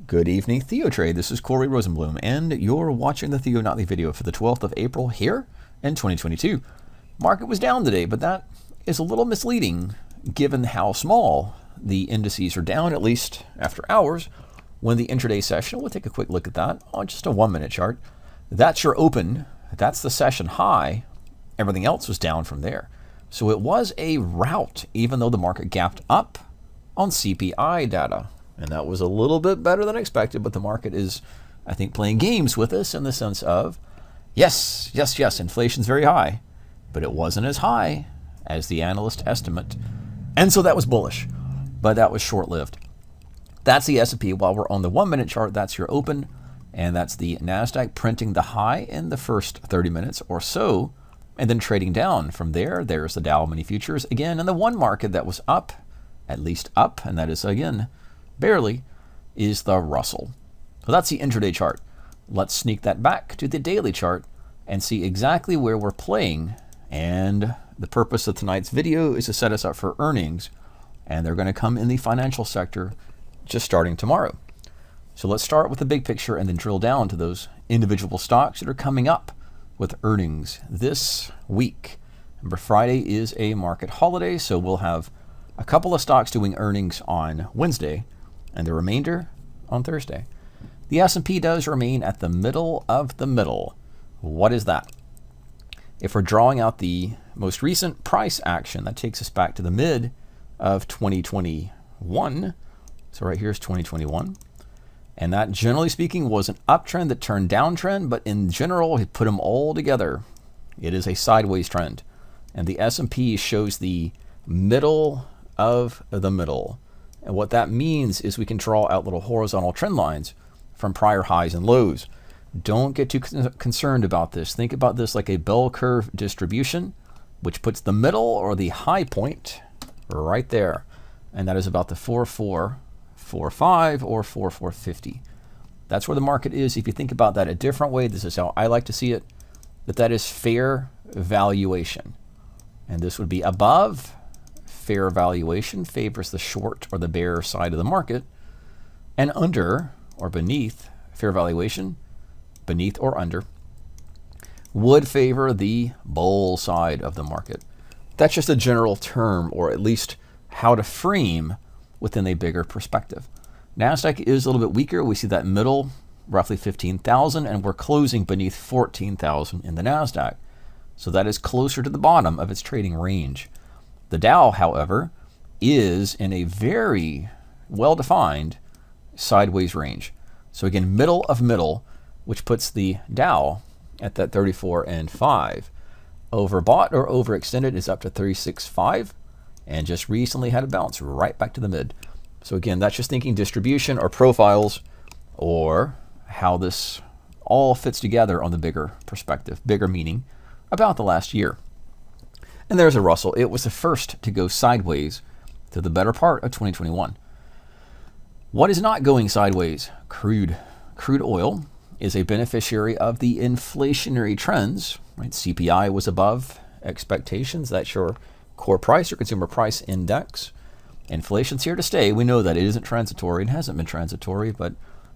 Good evening, TheoTrade. This is Corey Rosenblum, and you're watching the Theo Nightly video for the 12th of April here in 2022. Market was down today, but that is a little misleading given how small the indices are down, at least after hours. When the intraday session, we'll take a quick look at that on just a 1-minute chart. That's your open. That's the session high. Everything else was down from there. So it was a rout, even though the market gapped up on CPI data. And that was a little bit better than expected, but the market is, I think, playing games with us in the sense of, yes, inflation's very high, but it wasn't as high as the analyst estimate. And so that was bullish, but that was short-lived. That's the S&P. While we're on the 1-minute chart, that's your open, and that's the Nasdaq printing the high in the first 30 minutes or so, and then trading down from there. There's the Dow mini futures again, and the one market that was up, at least up, and that is again barely, is the Russell. So that's the intraday chart. Let's sneak that back to the daily chart and see exactly where we're playing. And the purpose of tonight's video is to set us up for earnings, and they're going to come in the financial sector just starting tomorrow. So let's start with the big picture and then drill down to those individual stocks that are coming up with earnings this week. Remember, Friday is a market holiday, so we'll have a couple of stocks doing earnings on Wednesday and the remainder on Thursday. The S&P does remain at the middle of the middle. What is that? If we're drawing out the most recent price action, that takes us back to the mid of 2021. So right here is 2021. And that, generally speaking, was an uptrend that turned downtrend, but in general, he put them all together. It is a sideways trend. And the S&P shows the middle of the middle. And what that means is we can draw out little horizontal trend lines from prior highs and lows. Don't get too concerned about this. Think about this like a bell curve distribution, which puts the middle or the high point right there. And that is about the 4445 or 4450. That's where the market is. If you think about that a different way, this is how I like to see it, that is fair valuation. And this would be above. Fair valuation favors the short or the bear side of the market, and under or beneath fair valuation, beneath or under, would favor the bull side of the market. That's just a general term, or at least how to frame within a bigger perspective. Nasdaq is a little bit weaker. We see that middle, roughly 15,000, and we're closing beneath 14,000 in the Nasdaq. So that is closer to the bottom of its trading range. The Dow, however, is in a very well-defined sideways range. So again, middle of middle, which puts the Dow at that 34.5. Overbought or overextended is up to 36.5, and just recently had a bounce right back to the mid. So again, that's just thinking distribution or profiles, or how this all fits together on the bigger perspective, bigger meaning about the last year. And there's a Russell. It was the first to go sideways to the better part of 2021. What is not going sideways? Crude. Crude oil is a beneficiary of the inflationary trends. Right? CPI was above expectations. That's your core price, your consumer price index. Inflation's here to stay. We know that it isn't transitory. It hasn't been transitory, but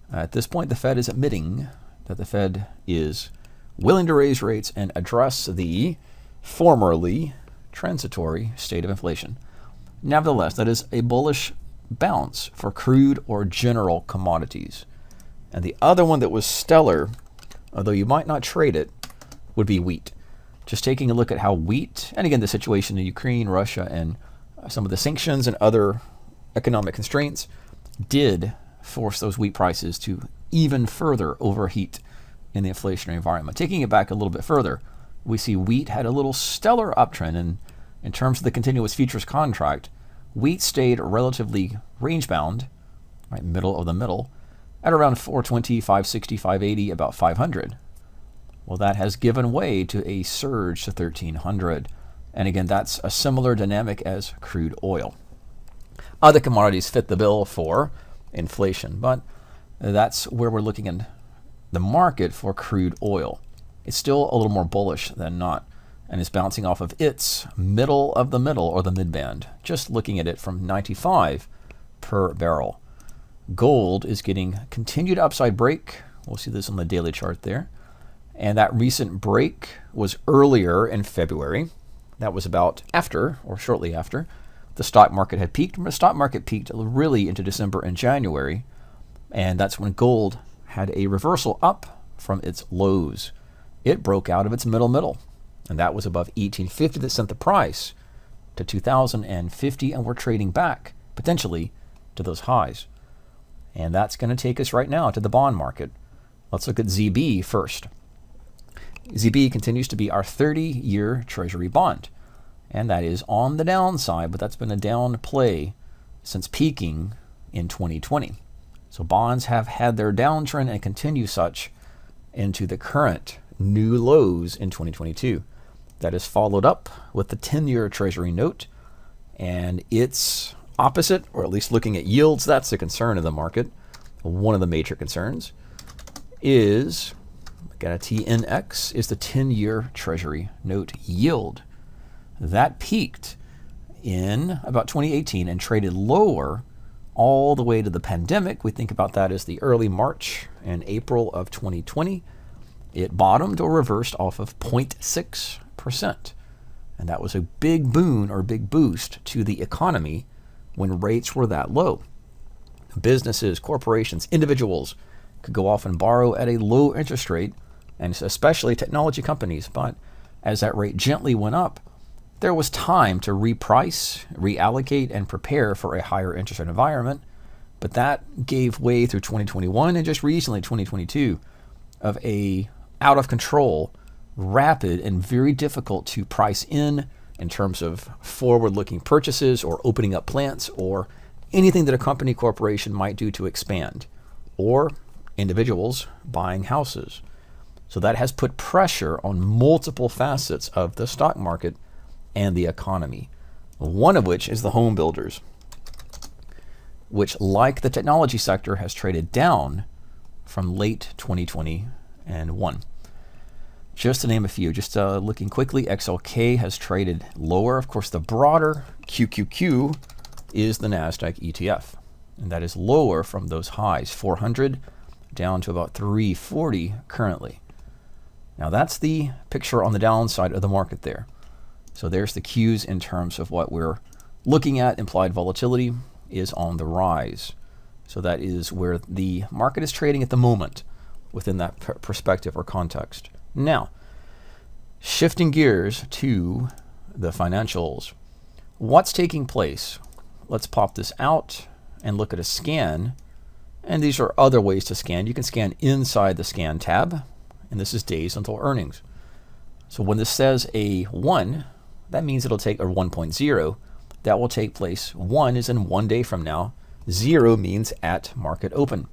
at this point, the Fed is admitting that the Fed is willing to raise rates and address the formerly transitory state of inflation. Nevertheless, that is a bullish bounce for crude or general commodities. And the other one that was stellar, although you might not trade it, would be wheat. Just taking a look at how wheat, and again, the situation in Ukraine, Russia, and some of the sanctions and other economic constraints did force those wheat prices to even further overheat in the inflationary environment. Taking it back a little bit further, we see wheat had a little stellar uptrend, and in terms of the continuous futures contract, wheat stayed relatively range-bound, right, middle of the middle, at around 420, 560, 580, about 500. Well, that has given way to a surge to 1300. And again, that's a similar dynamic as crude oil. Other commodities fit the bill for inflation, but that's where we're looking in the market for crude oil. It's still a little more bullish than not, and is bouncing off of its middle of the middle or the mid band, just looking at it from 95 per barrel. Gold is getting continued upside break. We'll see this on the daily chart there. And that recent break was earlier in February. That was about after, or shortly after, the stock market had peaked. The stock market peaked really into December and January. And that's when gold had a reversal up from its lows. It broke out of its middle. And that was above 1850 that sent the price to 2050. And we're trading back, potentially, to those highs. And that's going to take us right now to the bond market. Let's look at ZB first. ZB continues to be our 30-year Treasury bond. And that is on the downside, but that's been a down play since peaking in 2020. So bonds have had their downtrend and continue such into the current new lows in 2022. That is followed up with the 10-year Treasury note. And it's opposite, or at least looking at yields, that's the concern of the market. One of the major concerns is, got a TNX, is the 10-year Treasury note yield. That peaked in about 2018 and traded lower all the way to the pandemic. We think about that as the early March and April of 2020. It bottomed or reversed off of 0.6%. And that was a big boon or big boost to the economy when rates were that low. Businesses, corporations, individuals could go off and borrow at a low interest rate, and especially technology companies. But as that rate gently went up, there was time to reprice, reallocate, and prepare for a higher interest rate environment. But that gave way through 2021 and just recently 2022 of a out of control, rapid, and very difficult to price in terms of forward-looking purchases or opening up plants or anything that a company corporation might do to expand, or individuals buying houses. So that has put pressure on multiple facets of the stock market and the economy, one of which is the home builders, which, like the technology sector, has traded down from late 2021. Just to name a few, just looking quickly, XLK has traded lower. Of course, the broader QQQ is the Nasdaq ETF, and that is lower from those highs, 400 down to about 340 currently. Now that's the picture on the downside of the market there. So there's the cues in terms of what we're looking at. Implied volatility is on the rise. So that is where the market is trading at the moment within that perspective or context. Now, shifting gears to the financials. What's taking place? Let's pop this out and look at a scan. And these are other ways to scan. You can scan inside the scan tab, and this is days until earnings. So when this says a 1, that means it'll take a 1.0. That will take place. 1 is in 1 day from now. 0 means at market open.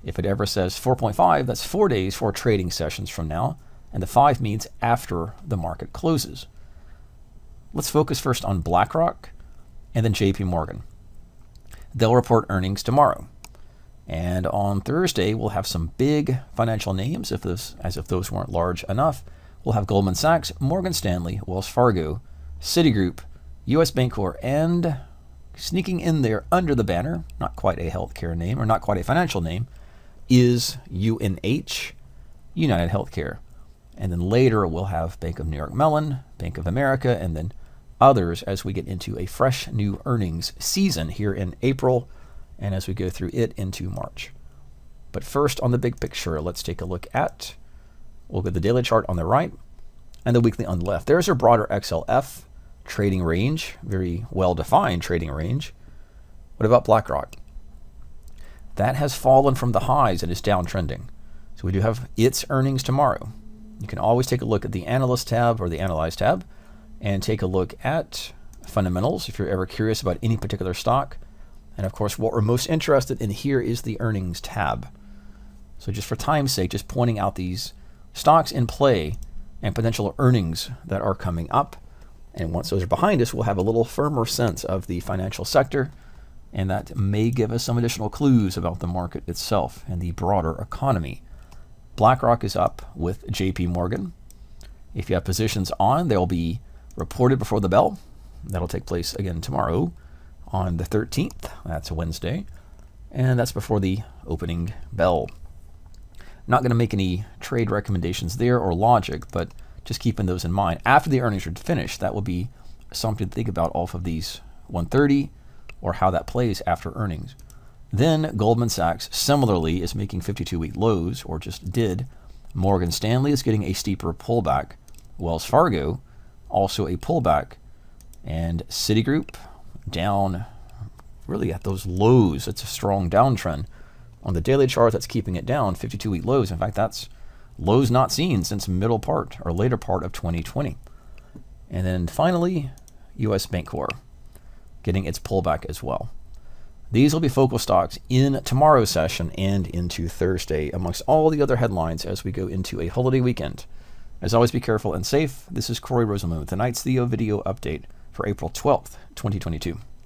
If it ever says 4.5, that's 4 days, 4 trading sessions from now. And the 5 means after the market closes. Let's focus first on BlackRock and then JP Morgan. They'll report earnings tomorrow. And on Thursday, we'll have some big financial names, as if those weren't large enough. We'll have Goldman Sachs, Morgan Stanley, Wells Fargo, Citigroup, US Bancorp, and sneaking in there under the banner, not quite a healthcare name or not quite a financial name, is UNH, United Healthcare. And then later we'll have Bank of New York Mellon, Bank of America, and then others as we get into a fresh new earnings season here in April and as we go through it into March. But first, on the big picture, let's take a look at, we'll get the daily chart on the right and the weekly on the left. There's our broader XLF trading range, very well-defined trading range. What about BlackRock? That has fallen from the highs and is downtrending. So we do have its earnings tomorrow. You can always take a look at the Analyst tab or the Analyze tab and take a look at fundamentals if you're ever curious about any particular stock. And of course, what we're most interested in here is the earnings tab. So just for time's sake, just pointing out these stocks in play and potential earnings that are coming up. And once those are behind us, we'll have a little firmer sense of the financial sector. And that may give us some additional clues about the market itself and the broader economy. BlackRock is up with JP Morgan. If you have positions on, they'll be reported before the bell. That'll take place again tomorrow on the 13th. That's a Wednesday. And that's before the opening bell. Not going to make any trade recommendations there or logic, but just keeping those in mind. After the earnings are finished, that will be something to think about off of these 130 or how that plays after earnings. Then Goldman Sachs similarly is making 52-week lows, or just did. Morgan Stanley is getting a steeper pullback. Wells Fargo also a pullback. And Citigroup down really at those lows. It's a strong downtrend. On the daily chart, that's keeping it down, 52-week lows. In fact, that's lows not seen since middle part or later part of 2020. And then finally, U.S. Bancorp getting its pullback as well. These will be focal stocks in tomorrow's session and into Thursday, amongst all the other headlines as we go into a holiday weekend. As always, be careful and safe. This is Corey Rosenblum with tonight's Theo video update for April 12th, 2022.